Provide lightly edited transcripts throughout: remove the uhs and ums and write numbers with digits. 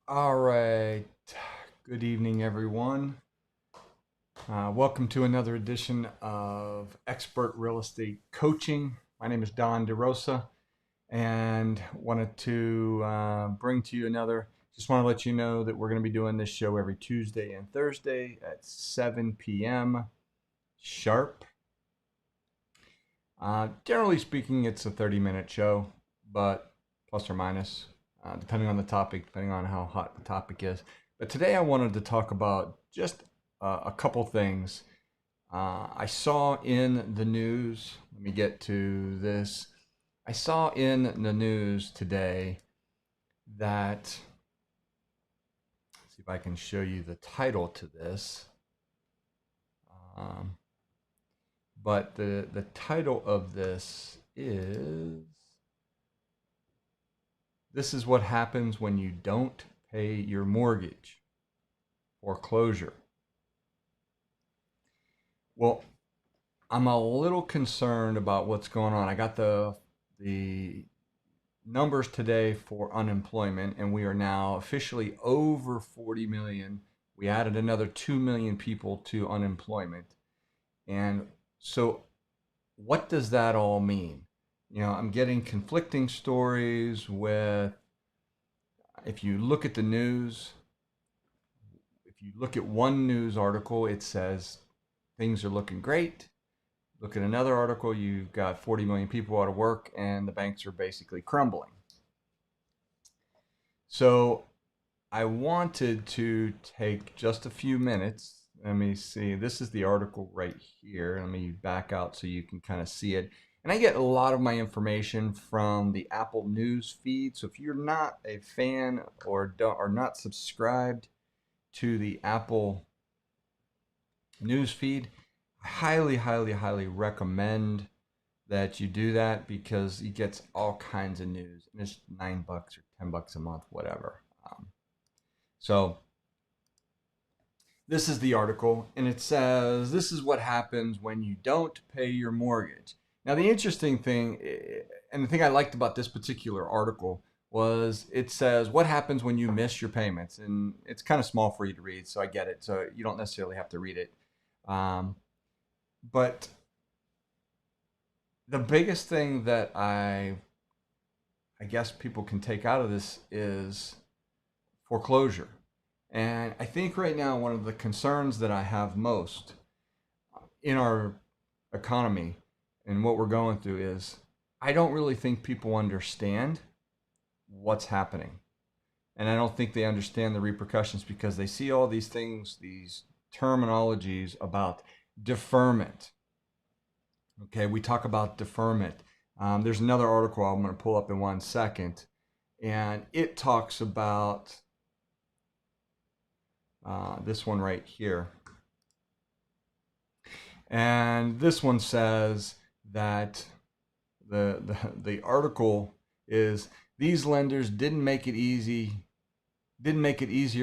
All right. Good evening, everyone. Welcome to another edition of Expert Real Estate Coaching. My name is Don DeRosa, and wanted to bring to you just want to let you know that we're going to be doing this show every Tuesday and Thursday at 7 p.m. sharp. Generally speaking, it's a 30-minute show, but plus or minus, depending on the topic, depending on how hot the topic is. But today I wanted to talk about just a couple things. I saw in the news, let me get to this. I saw in the news today that, let's see if I can show you the title to this. Um, but the title of this is what happens when you don't pay your mortgage. Foreclosure. Well, I'm a little concerned about what's going on. I got the numbers today for unemployment, and we are now officially over 40 million. We added another 2 million people to unemployment. And so what does that all mean? I'm getting conflicting stories with, if you look at the news, if you look at one news article, it says things are looking great. Look at another article, you've got 40 million people out of work and the banks are basically crumbling. So I wanted to take just a few minutes. Let me see. This is the article right here. Let me back out so you can kind of see it. And I get a lot of my information from the Apple News feed. So if you're not a fan or are not subscribed to the Apple News feed, I highly, highly, highly recommend that you do that because it gets all kinds of news, and it's $9 or $10 a month, whatever. So this is the article, and it says this is what happens when you don't pay your mortgage. Now, the interesting thing, and the thing I liked about this particular article, was it says what happens when you miss your payments, and it's kind of small for you to read, so I get it. So you don't necessarily have to read it, but the biggest thing that I guess people can take out of this is foreclosure. And I think right now one of the concerns that I have most in our economy and what we're going through is I don't really think people understand what's happening. And I don't think they understand the repercussions because they see all these things, these terminologies about deferment. Okay, we talk about deferment. There's another article I'm going to pull up in 1 second, and it talks about this one right here. And this one says that the article is these lenders didn't make it easier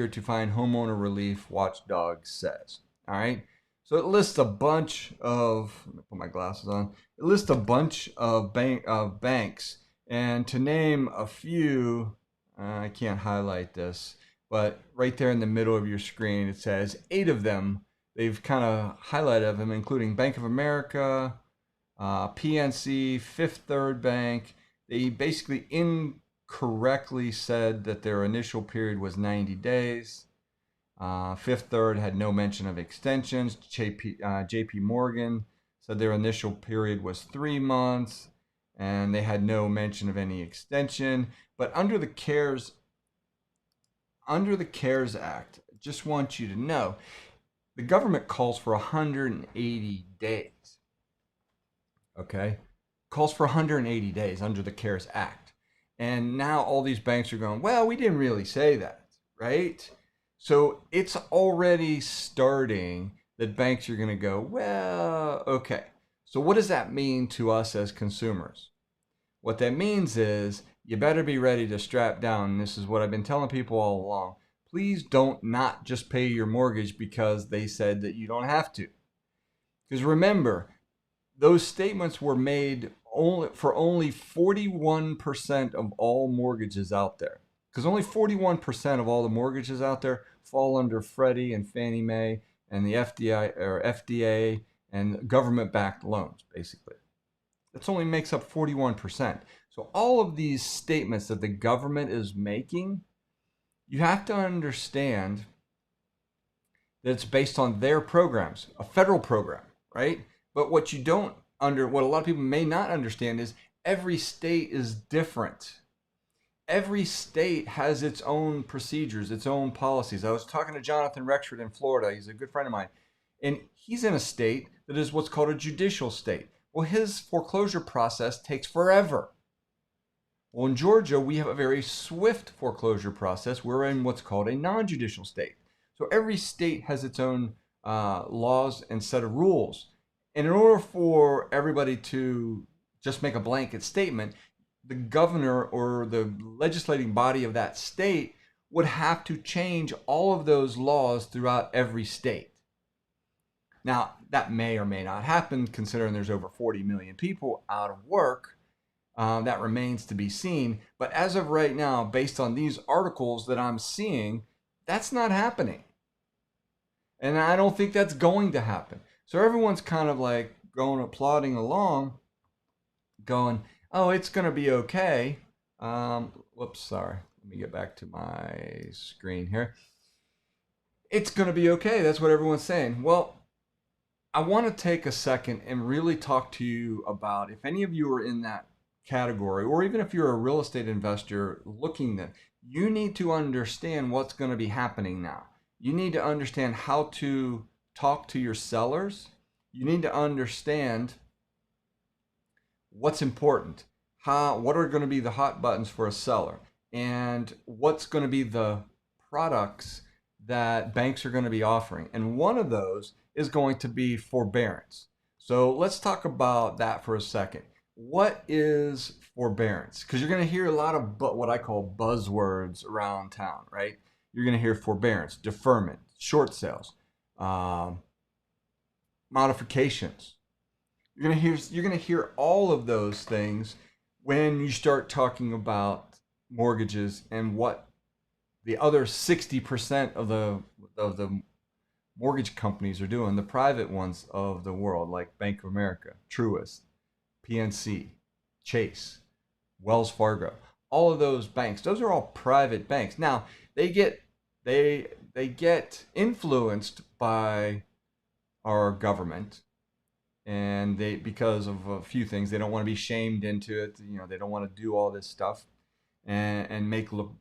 to find homeowner relief, Watchdog says. All right. So it lists a bunch of, let me put my glasses on. It lists a bunch of banks, and to name a few, I can't highlight this, but right there in the middle of your screen, it says 8 of them. They've kind of highlighted them, including Bank of America, PNC, Fifth Third Bank. They basically incorrectly said that their initial period was 90 days. Fifth Third had no mention of extensions. JP Morgan said their initial period was 3 months, and they had no mention of any extension. But under the CARES Act, I just want you to know, the government calls for 180 days. Okay? Calls for 180 days under the CARES Act. And now all these banks are going, well, we didn't really say that, right? So it's already starting that banks are going to go, well, okay. So what does that mean to us as consumers? What that means is you better be ready to strap down. And this is what I've been telling people all along. Please don't not just pay your mortgage because they said that you don't have to. Because remember, those statements were made only 41% of all mortgages out there. because only 41% of all the mortgages out there fall under Freddie and Fannie Mae and the FDI or FDA and government-backed loans, basically. That only makes up 41%. So all of these statements that the government is making, you have to understand that it's based on their programs, a federal program, right? But what what a lot of people may not understand is every state is different. Every state has its own procedures, its own policies. I was talking to Jonathan Rexford in Florida. He's a good friend of mine. And he's in a state that is what's called a judicial state. Well, his foreclosure process takes forever. Well, in Georgia, we have a very swift foreclosure process. We're in what's called a non-judicial state. So every state has its own laws and set of rules. And in order for everybody to just make a blanket statement, the governor or the legislating body of that state would have to change all of those laws throughout every state. Now, that may or may not happen, considering there's over 40 million people out of work. That remains to be seen. But as of right now, based on these articles that I'm seeing, that's not happening. And I don't think that's going to happen. So everyone's kind of like plodding along, going, oh, it's going to be okay. Whoops, sorry. Let me get back to my screen here. It's going to be okay. That's what everyone's saying. Well, I want to take a second and really talk to you about, if any of you are in that category, or even if you're a real estate investor looking at, you need to understand what's going to be happening now. You need to understand how to talk to your sellers. You need to understand what's important, what are going to be the hot buttons for a seller, and what's going to be the products that banks are going to be offering. And one of those is going to be forbearance. So let's talk about that for a second. What is forbearance? Because you're going to hear a lot of what I call buzzwords around town, right? You're going to hear forbearance, deferment, short sales, modifications. You're going to hear all of those things when you start talking about mortgages and what the other 60% of the mortgage companies are doing, the private ones of the world, like Bank of America, Truist, PNC, Chase, Wells Fargo, all of those banks, those are all private banks. Now, they get influenced by our government, and because of a few things, they don't want to be shamed into it. They don't want to do all this stuff and make look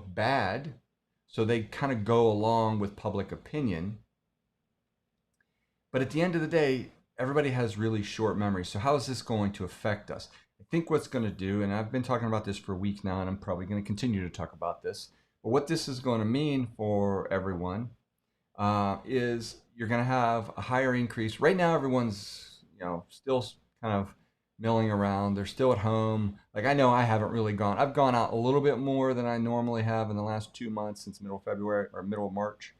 bad. So they kind of go along with public opinion. But at the end of the day, everybody has really short memories. So how is this going to affect us? I think what's going to do, and I've been talking about this for weeks now, and I'm probably going to continue to talk about this, but what this is going to mean for everyone is you're going to have a higher increase. Right now, everyone's still kind of milling around. They're still at home. Like, I know I haven't really gone. I've gone out a little bit more than I normally have in the last 2 months since middle of February or middle of March.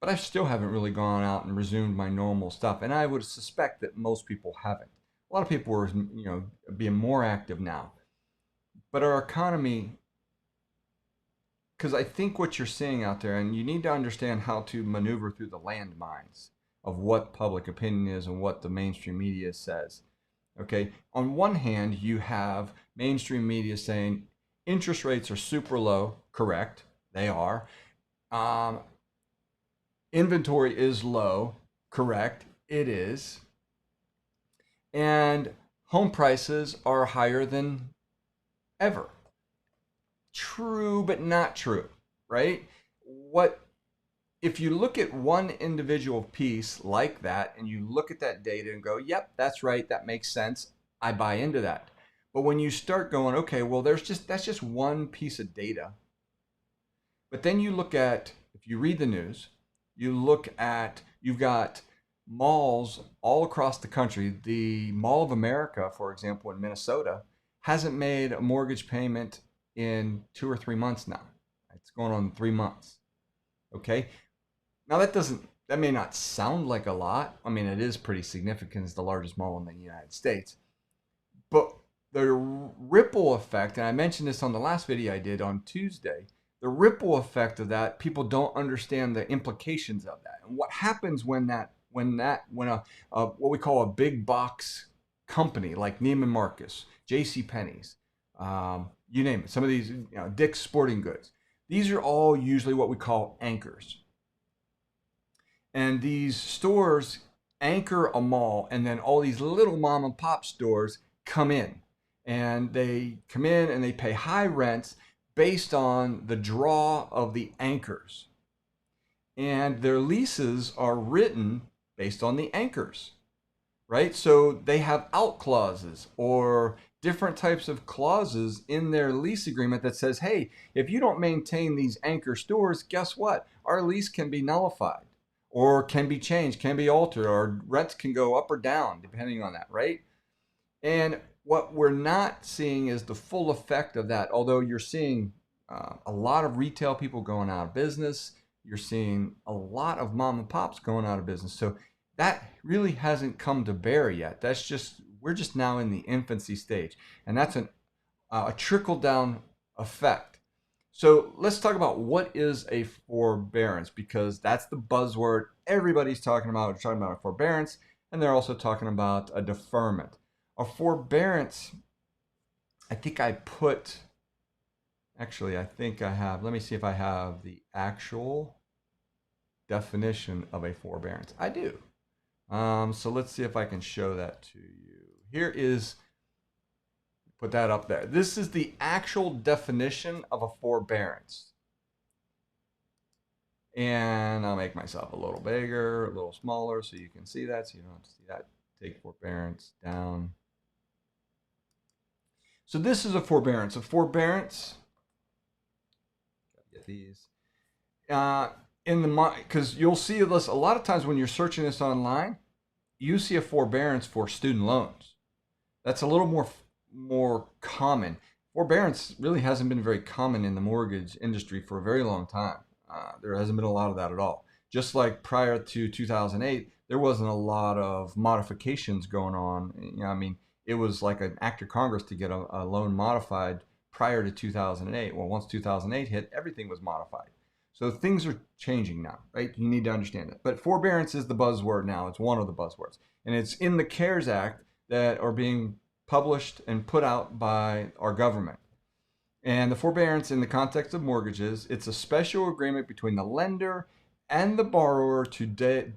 But I still haven't really gone out and resumed my normal stuff. And I would suspect that most people haven't. A lot of people are, being more active now. But our economy, because I think what you're seeing out there, and you need to understand how to maneuver through the landmines of what public opinion is and what the mainstream media says. Okay, on one hand, you have mainstream media saying interest rates are super low. Correct, they are. Inventory is low. Correct, it is. And home prices are higher than ever. True, but not true, right? If you look at one individual piece like that and you look at that data and go, yep, that's right, that makes sense, I buy into that. But when you start going, okay, well, that's just one piece of data. But then you look at, if you read the news, you've got malls all across the country. The Mall of America, for example, in Minnesota, hasn't made a mortgage payment in 2 or 3 months now. It's going on 3 months. Okay. Now that may not sound like a lot. I mean, it is pretty significant. It's the largest mall in the United States. But the ripple effect, and I mentioned this on the last video I did on Tuesday, the ripple effect of that, people don't understand the implications of that. And what happens when a what we call a big box company like Neiman Marcus, J.C. Penney's, you name it, some of these, Dick's Sporting Goods, these are all usually what we call anchors. And these stores anchor a mall, and then all these little mom and pop stores come in. And they come in and they pay high rents based on the draw of the anchors. And their leases are written based on the anchors, right? So they have out clauses or different types of clauses in their lease agreement that says, hey, if you don't maintain these anchor stores, guess what? Our lease can be nullified or can be changed, can be altered, or rents can go up or down depending on that, right? And what we're not seeing is the full effect of that. Although you're seeing a lot of retail people going out of business, you're seeing a lot of mom and pops going out of business. So that really hasn't come to bear yet. We're just now in the infancy stage, and that's a trickle down effect. So let's talk about what is a forbearance, because that's the buzzword everybody's talking about. They're talking about a forbearance, and they're also talking about a deferment. A forbearance, I think I have, let me see if I have the actual definition of a forbearance. I do. So let's see if I can show that to you. Here is, put that up there. This is the actual definition of a forbearance. And I'll make myself a little bigger, a little smaller so you can see that, so you don't have to see that. Take forbearance down. So this is a forbearance. A forbearance, get these. Because you'll see this a lot of times when you're searching this online, you see a forbearance for student loans. That's a little more common. Forbearance really hasn't been very common in the mortgage industry for a very long time. There hasn't been a lot of that at all. Just like prior to 2008, there wasn't a lot of modifications going on. It was like an act of Congress to get a loan modified prior to 2008. Well, once 2008 hit, everything was modified. So things are changing now, right? You need to understand that. But forbearance is the buzzword now. It's one of the buzzwords. And it's in the CARES Act that are being published and put out by our government. And the forbearance in the context of mortgages, it's a special agreement between the lender and the borrower to delay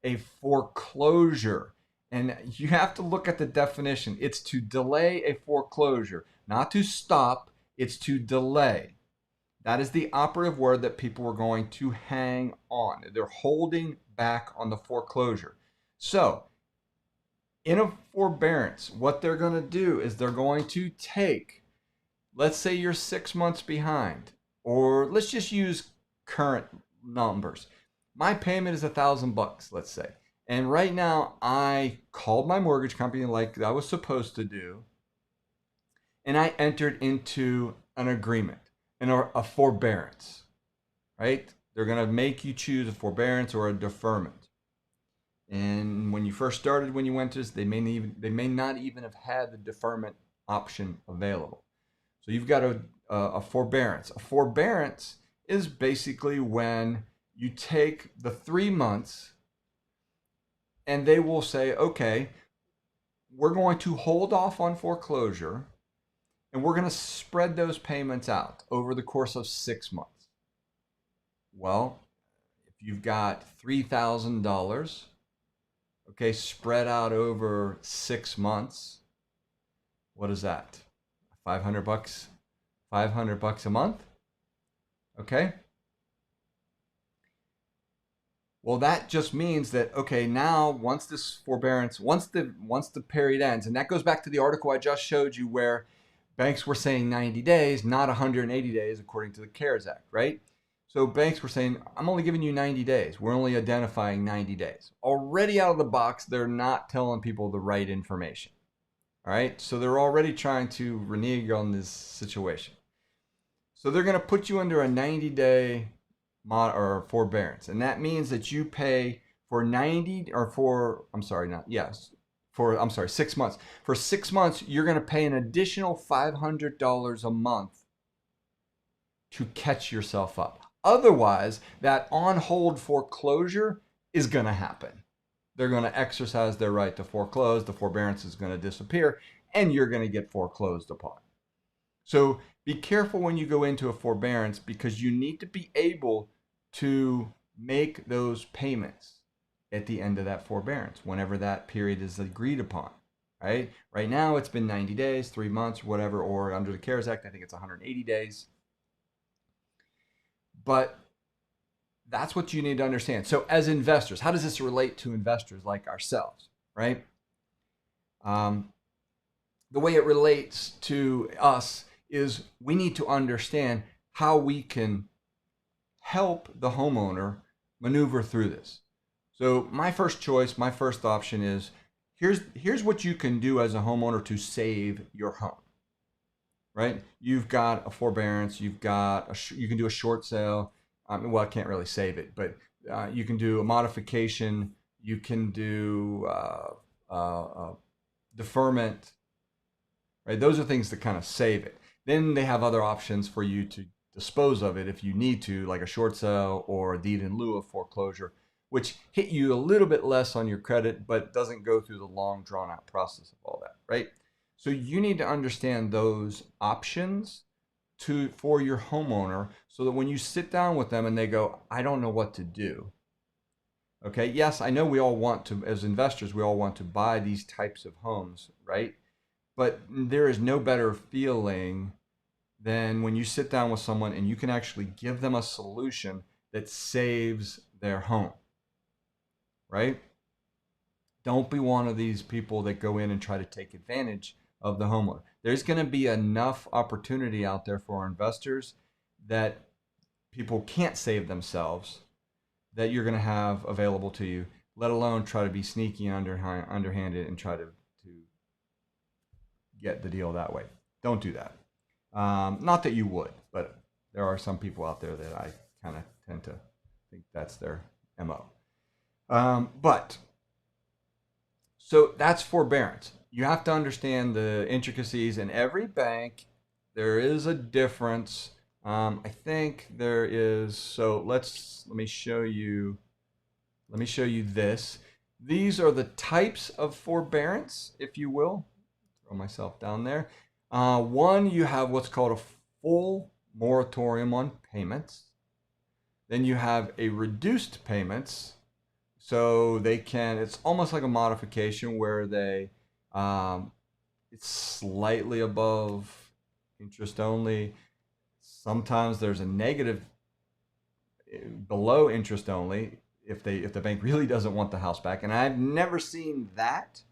a foreclosure. And you have to look at the definition. It's to delay a foreclosure, not to stop. It's to delay. That is the operative word that people are going to hang on. They're holding back on the foreclosure. So in a forbearance, what they're going to do is they're going to take, let's say you're 6 months behind, or let's just use current numbers. My payment is $1,000, let's say. And right now I called my mortgage company like I was supposed to do, and I entered into an agreement and a forbearance, right? They're going to make you choose a forbearance or a deferment. And when you first started, when you went to this, they may not even have had the deferment option available. So you've got a forbearance. A forbearance is basically when you take the 3 months and they will say, okay, we're going to hold off on foreclosure and we're going to spread those payments out over the course of 6 months. Well, if you've got $3,000, okay, spread out over 6 months, what is that? $500? $500 a month? Okay. Well, that just means that, okay, now once this forbearance, once the period ends, and that goes back to the article I just showed you where banks were saying 90 days, not 180 days, according to the CARES Act, right? So banks were saying, I'm only giving you 90 days. We're only identifying 90 days. Already out of the box, they're not telling people the right information. All right, so they're already trying to renege on this situation. So they're going to put you under a 90-day or forbearance, and that means that you pay for I'm sorry, 6 months. For 6 months, you're going to pay an additional $500 a month to catch yourself up. Otherwise, that on hold foreclosure is going to happen. They're going to exercise their right to foreclose. The forbearance is going to disappear, and you're going to get foreclosed upon. So be careful when you go into a forbearance, because you need to be able to make those payments at the end of that forbearance, whenever that period is agreed upon, right? Right now, it's been 90 days, 3 months, whatever, or under the CARES Act, I think it's 180 days. But that's what you need to understand. So as investors, how does this relate to investors like ourselves, right? The way it relates to us is we need to understand how we can help the homeowner maneuver through this. So my first choice, my first option is, here's what you can do as a homeowner to save your home, right? You've got a forbearance, you can do a short sale. Well, I can't really save it, but you can do a modification, you can do deferment, right? Those are things that kind of save it. Then they have other options for you to dispose of it if you need to, like a short sale or a deed in lieu of foreclosure, which hit you a little bit less on your credit, but doesn't go through the long drawn out process of all that, right? So you need to understand those options for your homeowner, so that when you sit down with them and they go, I don't know what to do. Okay, yes, I know we all want to, as investors, we all want to buy these types of homes, right? But there is no better feeling than when you sit down with someone and you can actually give them a solution that saves their home, right? Don't be one of these people that go in and try to take advantage of the homeowner. There's going to be enough opportunity out there for investors that people can't save themselves, that you're going to have available to you, let alone try to be sneaky and underhanded and try to get the deal that way. Don't do that. Not that you would, but there are some people out there that I kind of tend to think that's their MO. So that's forbearance. You have to understand the intricacies. In every bank, there is a difference. I think there is. So let me show you this. These are the types of forbearance, if you will. Throw myself down there. One, you have what's called a full moratorium on payments. Then you have a reduced payments. So it's almost like a modification where it's slightly above interest only. Sometimes there's a negative below interest only if the bank really doesn't want the house back. And I've never seen that.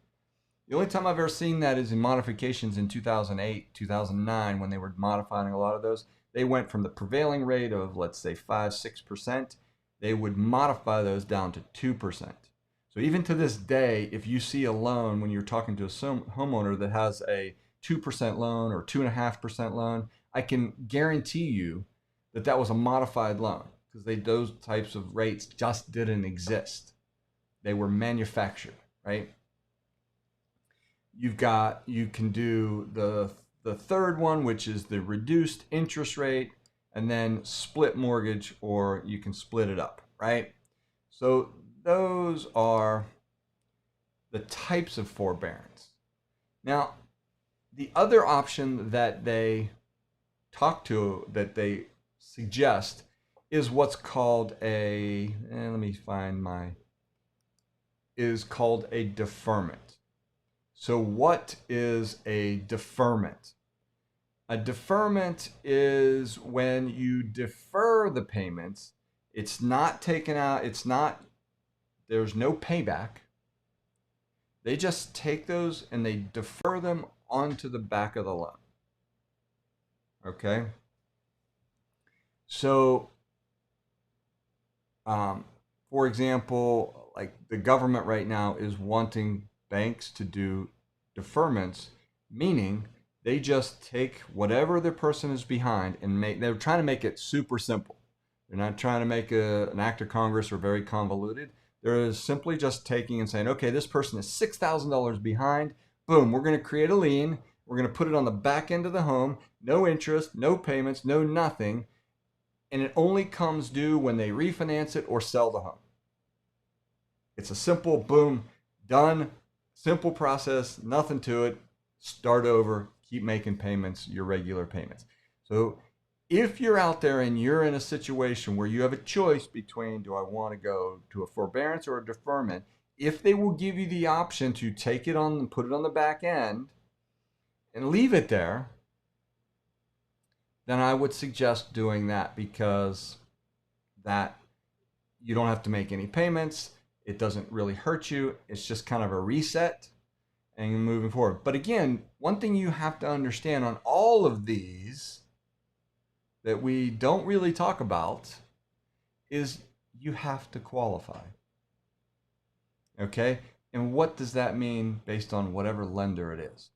The only time I've ever seen that is in modifications in 2008, 2009, when they were modifying a lot of those. They went from the prevailing rate of, let's say, 5-6%. They would modify those down to 2%. So even to this day, if you see a loan when you're talking to a homeowner that has a 2% loan or 2.5% loan, I can guarantee you that was a modified loan, because those types of rates just didn't exist. They were manufactured, right? You can do the third one, which is the reduced interest rate, and then split mortgage, or you can split it up, right? So those are the types of forbearance. Now, the other option that they suggest is what's called a deferment. So what is a deferment? A deferment is when you defer the payments. It's not taken out. There's no payback. They just take those and they defer them onto the back of the loan. Okay? So, for example, like the government right now is wanting banks to do deferments, meaning they just take whatever the person is behind and they're trying to make it super simple. They're not trying to make an act of Congress or very convoluted. They're simply just taking and saying, okay, this person is $6,000 behind. Boom, we're going to create a lien. We're going to put it on the back end of the home. No interest, no payments, no nothing. And it only comes due when they refinance it or sell the home. It's a simple, boom, done, simple process, nothing to it. Start over, keep making payments, your regular payments. So if you're out there and you're in a situation where you have a choice between, do I want to go to a forbearance or a deferment, if they will give you the option to take it on and put it on the back end and leave it there, then I would suggest doing that, because that you don't have to make any payments. It doesn't really hurt you. It's just kind of a reset and moving forward. But again, one thing you have to understand on all of these that we don't really talk about is you have to qualify. Okay? And what does that mean based on whatever lender it is?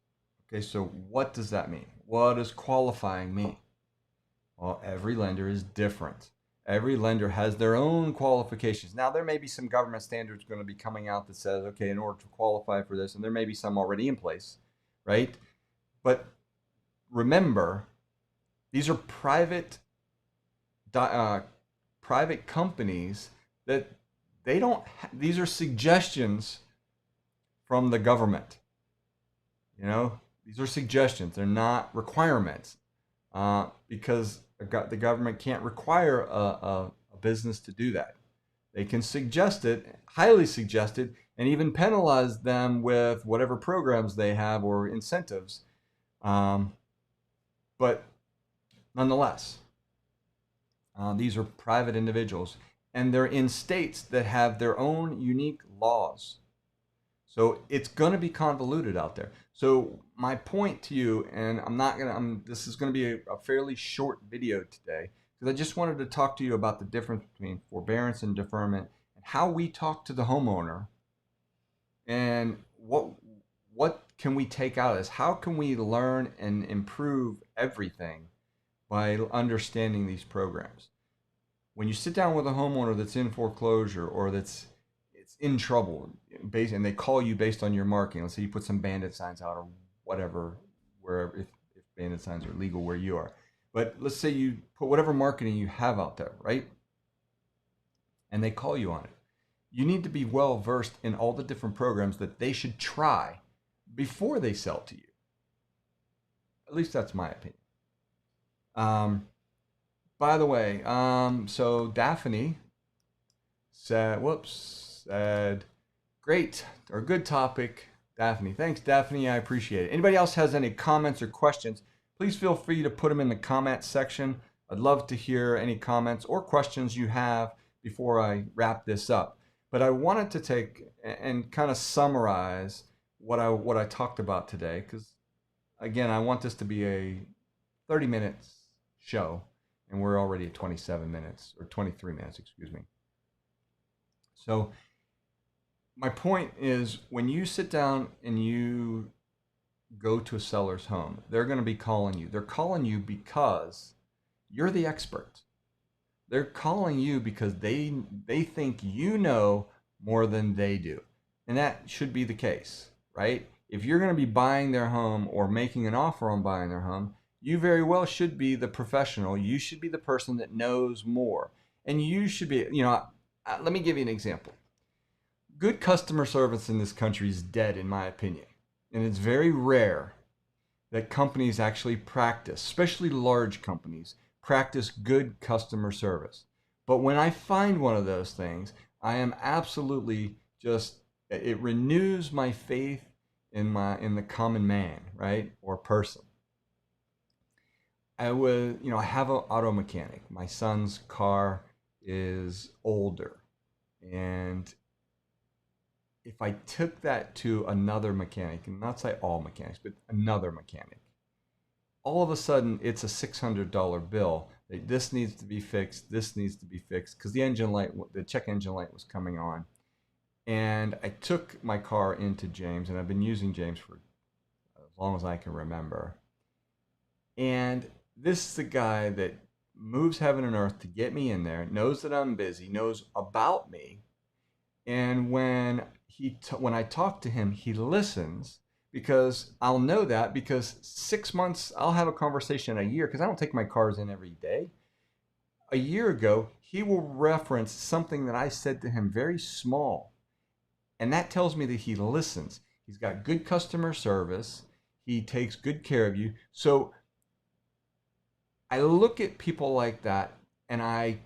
Okay, so what does that mean? What does qualifying mean? Well, every lender is different. Every lender has their own qualifications. Now, there may be some government standards going to be coming out that says, okay, in order to qualify for this, and there may be some already in place, right? But remember, these are private companies that they don't. These are suggestions from the government. You know, these are suggestions. They're not requirements, because the government can't require a business to do that. They can suggest it, highly suggest it, and even penalize them with whatever programs they have or incentives. But nonetheless, these are private individuals, and they're in states that have their own unique laws. So it's going to be convoluted out there. So my point to you, and this is going to be a fairly short video today, because I just wanted to talk to you about the difference between forbearance and deferment, and how we talk to the homeowner, and what can we take out of this? How can we learn and improve everything by understanding these programs? When you sit down with a homeowner that's in foreclosure or it's in trouble, and they call you based on your marketing. Let's say you put some bandit signs out or whatever, wherever, if bandit signs are legal where you are. But let's say you put whatever marketing you have out there, right? And they call you on it. You need to be well versed in all the different programs that they should try before they sell to you. At least that's my opinion. By the way, so Daphne said, great or good topic, Daphne. Thanks, Daphne. I appreciate it. Anybody else has any comments or questions, please feel free to put them in the comment section. I'd love to hear any comments or questions you have before I wrap this up. But I wanted to take and kind of summarize what I talked about today, because again, I want this to be a 30 minutes show, and we're already at 27 minutes, or 23 minutes, excuse me. So my point is, when you sit down and you go to a seller's home, they're going to be calling you. They're calling you because you're the expert. They're calling you because they think you know more than they do. And that should be the case, right? If you're going to be buying their home or making an offer on buying their home, you very well should be the professional. You should be the person that knows more. And you should be, let me give you an example. Good customer service in this country is dead, in my opinion. And it's very rare that companies actually practice, especially large companies, practice good customer service. But when I find one of those things, I am absolutely it renews my faith in the common man, right? Or person. I have an auto mechanic. My son's car is older, and if I took that to another mechanic, and not say all mechanics, but another mechanic, all of a sudden it's a $600 bill. This needs to be fixed. This needs to be fixed, because the check engine light was coming on. And I took my car into James, and I've been using James for as long as I can remember. And this is the guy that moves heaven and earth to get me in there, knows that I'm busy, knows about me, And when when I talk to him, he listens, because I'll know that because 6 months, I'll have a conversation a year, because I don't take my cars in every day. A year ago, he will reference something that I said to him, very small. And that tells me that he listens. He's got good customer service. He takes good care of you. So I look at people like that, and I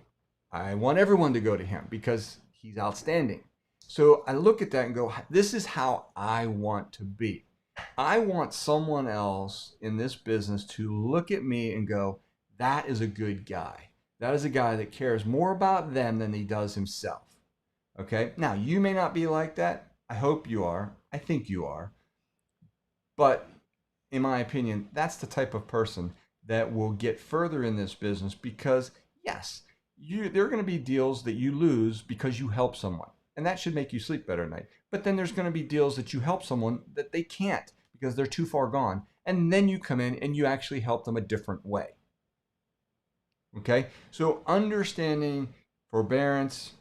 want everyone to go to him because he's outstanding. So I look at that and go, this is how I want to be. I want someone else in this business to look at me and go, that is a good guy. That is a guy that cares more about them than he does himself. Okay. Now, you may not be like that. I hope you are. I think you are. But in my opinion, that's the type of person that will get further in this business, because, yes, there are going to be deals that you lose because you help someone. And that should make you sleep better at night. But then there's going to be deals that you help someone that they can't because they're too far gone. And then you come in and you actually help them a different way. Okay? So understanding forbearance,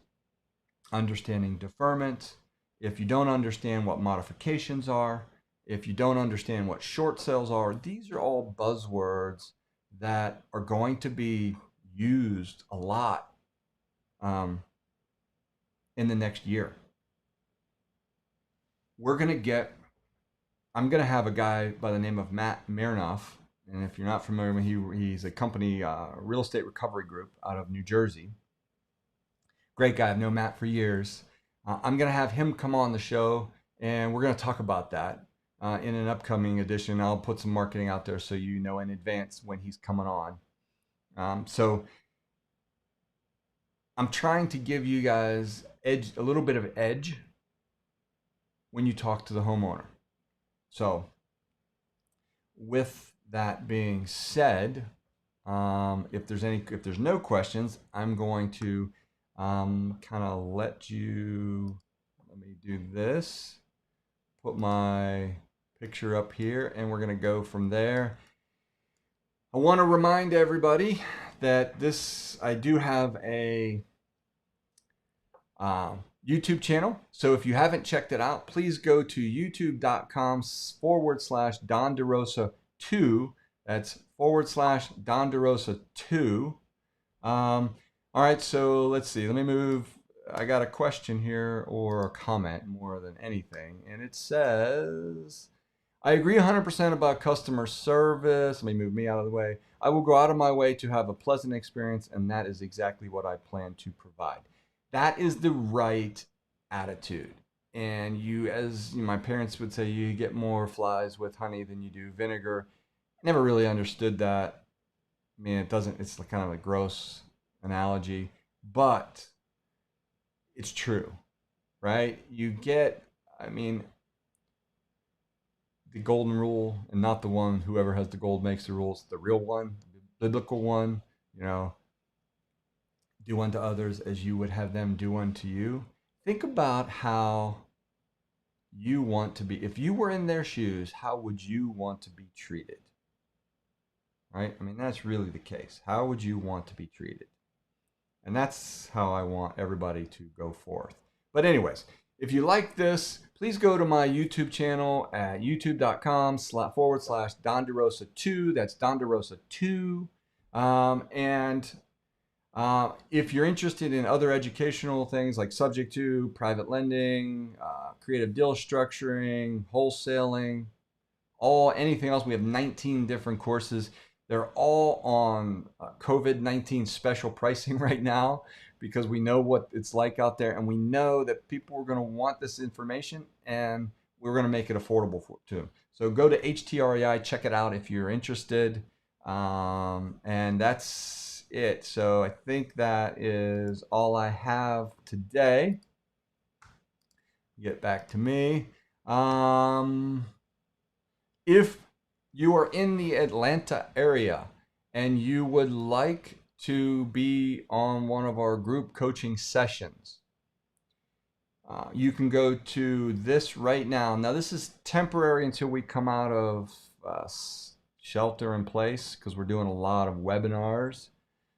understanding deferment. If you don't understand what modifications are, if you don't understand what short sales are, these are all buzzwords that are going to be used a lot in the next year. I'm going to have a guy by the name of Matt Marinoff. And if you're not familiar with him, he's a company, real estate recovery group out of New Jersey. Great guy. I've known Matt for years. I'm going to have him come on the show, and we're going to talk about that in an upcoming edition. I'll put some marketing out there so you know in advance when he's coming on. So I'm trying to give you guys a little bit of edge when you talk to the homeowner. So with that being said, if there's no questions, I'm going to kind of let me do this, put my picture up here, and we're going to go from there. I want to remind everybody that I do have a YouTube channel. So if you haven't checked it out, please go to youtube.com/Don DeRosa 2. That's /Don DeRosa 2. All right, so let's see. Let me move. I got a question here, or a comment more than anything. And it says, I agree 100% about customer service. Let me move me out of the way. I will go out of my way to have a pleasant experience, and that is exactly what I plan to provide. That is the right attitude. And you, as my parents would say, you get more flies with honey than you do vinegar. I never really understood that. I mean, it's kind of a gross analogy, but it's true, right? The golden rule, and not the one, whoever has the gold makes the rules, the real one, the biblical one, do unto others as you would have them do unto you. Think about how you want to be. If you were in their shoes, how would you want to be treated? Right? I mean, that's really the case. How would you want to be treated? And that's how I want everybody to go forth. But anyways, if you like this, please go to my YouTube channel at youtube.com/Don DeRosa 2. That's Don DeRosa 2. If you're interested in other educational things like subject to, private lending, creative deal structuring, wholesaling, anything else, we have 19 different courses. They're all on COVID-19 special pricing right now, because we know what it's like out there, and we know that people are going to want this information, and we're going to make it affordable to them. So go to HTREI, check it out if you're interested. And that's it. So I think that is all I have today. Get back to me. If you are in the Atlanta area and you would like to be on one of our group coaching sessions, you can go to this right now. Now, this is temporary until we come out of shelter in place, because we're doing a lot of webinars.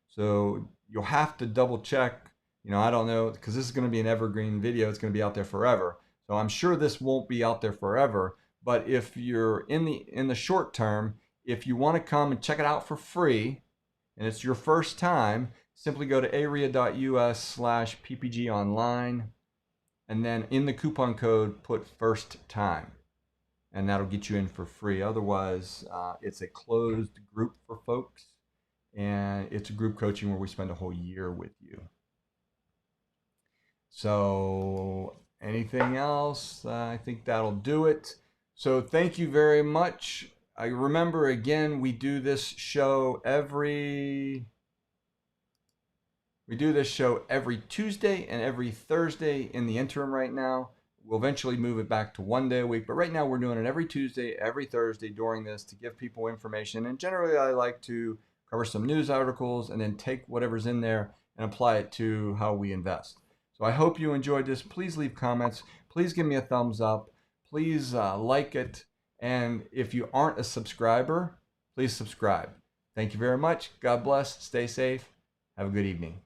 So you'll have to double check You know, I don't know, because this is going to be an evergreen video. It's going to be out there forever. So I'm sure this won't be out there forever. But if you're in the short term, if you want to come and check it out for free, and it's your first time, simply go to area.us/ppgonline, and then in the coupon code put first time, and that'll get you in for free. Otherwise, it's a closed group for folks, and it's a group coaching where we spend a whole year with you. So anything else? I think that'll do it. So thank you very much. I remember, again, we do this show every Tuesday and every Thursday in the interim right now. We'll eventually move it back to 1 day a week, but right now we're doing it every Tuesday, every Thursday during this to give people information. And generally I like to cover some news articles and then take whatever's in there and apply it to how we invest. So I hope you enjoyed this. Please leave comments. Please give me a thumbs up. Please like it. And if you aren't a subscriber, please subscribe. Thank you very much. God bless. Stay safe. Have a good evening.